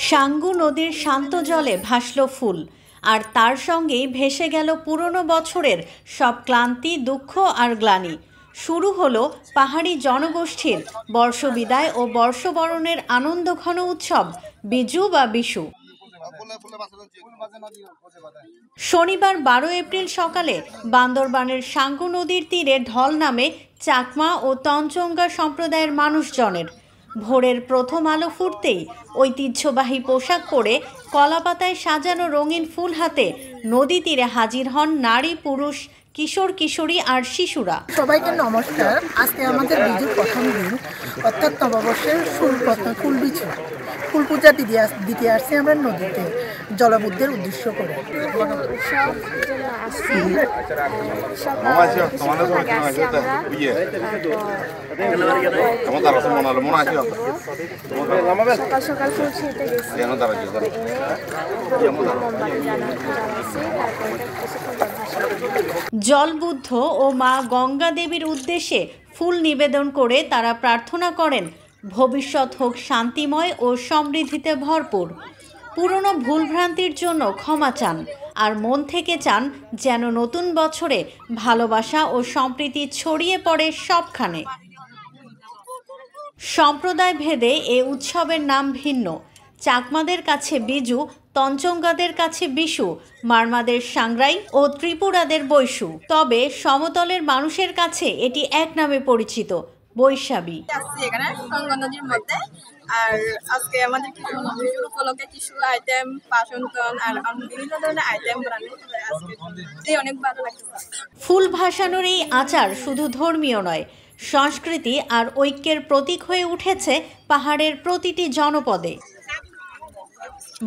সাঙ্গু নদীর শান্ত জলে ভাসল ফুল, আর তার সঙ্গেই ভেসে গেল পুরনো বছরের সব ক্লান্তি, দুঃখ আর গ্লানি। শুরু হলো পাহাড়ি জনগোষ্ঠীর বর্ষবিদায় ও বর্ষবরণের আনন্দঘন উৎসব বিজু বা বিশু। শনিবার 12 এপ্রিল সকালে বান্দরবানের সাঙ্গু নদীর তীরে ঢল নামে চাকমা ও তঞ্চঙ্গা সম্প্রদায়ের মানুষজনের। ভোরের প্রথম আলো ফুটতেই ঐতিহ্যবাহী পোশাক পরে কলাপাতায় সাজানো রঙিন ফুল হাতে নদী তীরে হাজির হন নারী, পুরুষ, কিশোর কিশোরী আর শিশুরা। সবাইকে নমস্কার। আজকে আমাদের বিজুর প্রথম দিন, অর্থাৎ নববর্ষের ফুল বিজু, ফুল পূজা দিতে আসছি আমরা নদীতে জলবুদ্ধের উদ্দেশ্য করে। জলবুদ্ধ ও মা গঙ্গা দেবীর উদ্দেশ্যে ফুল নিবেদন করে তারা প্রার্থনা করেন ভবিষ্যৎ হোক শান্তিময় ও সমৃদ্ধিতে ভরপুর। পুরনো ভুলভ্রান্তির জন্য ক্ষমা চান আর মন থেকে চান যেন নতুন বছরে ভালোবাসা ও সম্প্রীতি ছড়িয়ে পড়ে সবখানে। সম্প্রদায় ভেদে এ উৎসবের নাম ভিন্ন। চাকমাদের কাছে বিজু, তঞ্চঙ্গাদের কাছে বিশু, মারমাদের সাংরাই ও ত্রিপুরাদের বৈশু। তবে সমতলের মানুষের কাছে এটি এক নামে পরিচিত, বৈশাখী। এখানে গঙ্গা নদীর মধ্যে, আর আজকে আমাদের কিছু বিশুর উপলক্ষে কিছু আইটেম, পাশনতন আর বিভিন্ন ধরনের আইটেম বানানো আজকে অনেক ভালো লাগছে। ফুল ভাসানোর এই আচার শুধু ধর্মীয় নয়, সংস্কৃতি আর ঐক্যের প্রতীক হয়ে উঠেছে পাহাড়ের প্রতিটি জনপদে।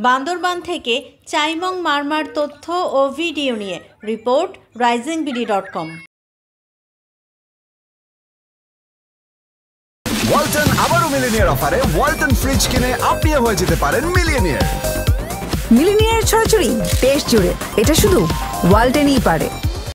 বান্দরবান থেকে চাইমং মারমার তথ্য ও ভিডিও নিয়ে রিপোর্ট risingBD.com। ওয়ালটন আবারও মিলিনিয়ার অফারে ওয়ালটন ফ্রিজ কিনে আপনিও হয়ে যেতে পারেন মিলিয়নিয়ার। মিলিনিয়ার ছড়াছড়ি দেশ জুড়ে, এটা শুধু ওয়ালটনই পারে।